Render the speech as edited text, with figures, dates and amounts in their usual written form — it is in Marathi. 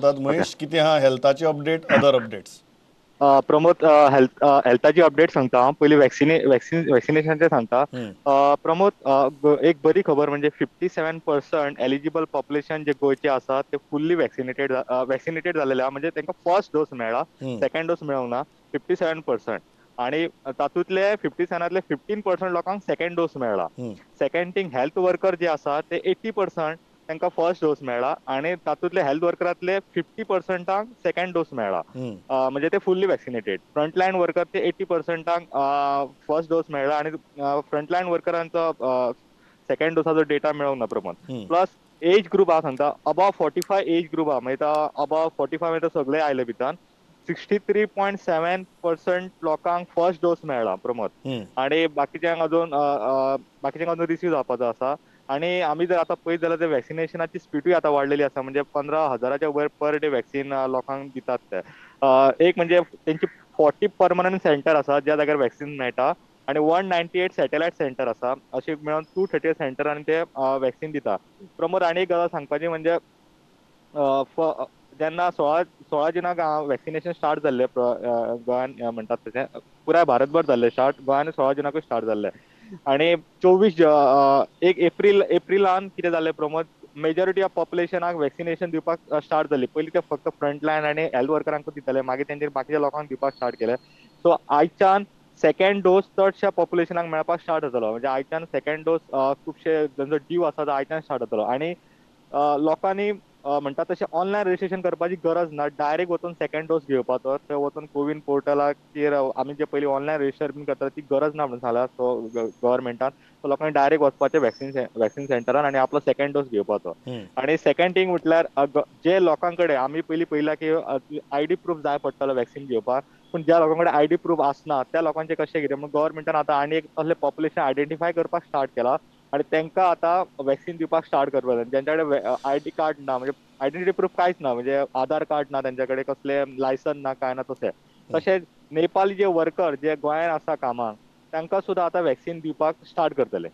ओके. महेश किती हा हेल्थाचे अपडेट अदर अपडेट्स. प्रमोद, हेल्थाची अपडेट सांगता हांव. पयलीं वॅक्सिनेशनचे सांगता. प्रमोद, एक बरी खबर म्हणजे 57% एलिजिबल पॉप्युलेशन जे गोंयचे आसा ते फुल्ली वॅक्सिनेटेड जालेले आहा. म्हणजे तांकां फर्स्ट डोस मेळ्ळा, सेकंड डोस मेळूंक ना. 57%. आणि तातूंतले 57%तले 15% लोकांक सेकंड डोस मेळ्ळा. सेकंड थिंग, हेल्थ वर्कर जे आसा ते 80% तांकां फर्स्ट डोस मेळ्ळा आणि तातूंतले हेल्थ वर्करांतले 50%ांक सेकंड डोस मेळ्ळा. म्हणजे ते फुल्ली वॅक्सिनेटेड. फ्रंटलायन वर्कर ते 80%ांक फर्स्ट डोस मेळ्ळा आणि फ्रंटलायन वर्करांचो सेकंड डोसाचो डेटा मेळोंक ना प्रमोद. प्लस एज ग्रुप हांव सांगता, अबाव 45 एज ग्रुप आहा, मागीर अबाव 45 म्हणजे सगळे आयले भितर. 63.7% लोकांक फर्स्ट डोस मेळ्ळा प्रमोद. आणि बाकीच्यांक अजून रिसीव जावपाचो आसा. आणि आमी जर आतां पळयत जाल्यार वॅक्सिनेशनाची स्पीडूय आतां वाडलेली आसा. म्हणजे 15,000च्या वयर पर डे वॅक्सिन लोकांक दितात ते. एक म्हणजे तेंची 40 परमनंट सेंटर आसा ज्या जाग्यार वॅक्सिन मेळटा. आणि 198 सॅटेलायट सेंटर आसा. अशें मेळोन 238 सेंटरांनी ते वॅक्सिन दिता. प्रमोद, आनी एक गजाल सांगपाची म्हणजे जेन्ना 16 जुनाक वॅक्सिनेशन स्टार्ट जाल्लें गोंयान, म्हणटात तशें पुराय भारतभर जाल्लें स्टार्ट. गोंयान 16 जुनाकूय स्टार्ट जाल्लें. आणि 24 एप्रिलान कितें जाल्लें प्रमोद, मेजॉरिटी ऑफ पॉप्युलेशनाक वॅक्सिनेशन दिवपाक स्टार्ट जाल्ली. पयलीं ते फक्त फ्रंटलायन आनी हेल्थ वर्करांकूच दिताले, मागीर तेंचेर बाकीच्या लोकांक दिवपाक स्टार्ट केलें. सो आयच्यान सेकंड डोस चडशा पॉप्युलेशनाक मेळपाक स्टार्ट जातलो. म्हणजे आयच्यान सेकंड डोस खुबशे जांचो ड्यू आसा तो आयच्यान स्टार्ट जातलो. आणि लोकांनी म्हणटा तशें ऑनलायन रजिस्ट्रेशन करपाची गरज ना. डायरेक्ट वचून सेकंड डोस घेवपाचो. थंय वचून कोविन पोर्टलाचेर आमी जे पयलीं ऑनलायन रजिस्टर बीन करता ती गरज ना म्हणून सांगला गव्हर्मेंटान. सो लोकांनी डायरेक्ट वचपाचें वॅक्सिन सेंटरान आनी आपलो सेकंड डोस घेवपाचो. आणि सेकंड थिंग म्हटल्यार जे लोकां कडेन आमी पयलीं पळयलां की आयडी प्रूफ जाय पडटालो वॅक्सिन घेवपाक. पूण ज्या लोकां कडेन आयडी प्रूफ आसना त्या लोकांचें कशें कितें म्हणून गव्हर्मेंटान आतां आनी एक असलें पॉप्युलेशन आयडेंटिफाय करपाक स्टार्ट केलां. आणि तांकां आतां वॅक्सिन दिवपाक स्टार्ट करपाक जाय. जेंच्या कडेन आयडी कार्ड ना, म्हणजे आयडेंटिटी प्रूफ कांयच ना, म्हणजे आधार कार्ड ना तेंच्या कडेन, कसले लायसन ना, काय ना तशें. तशेंच नेपाली जे वर्कर जे गोंयांत आसा कामाक तांकां सुद्दां आतां वॅक्सिन दिवपाक स्टार्ट करतले.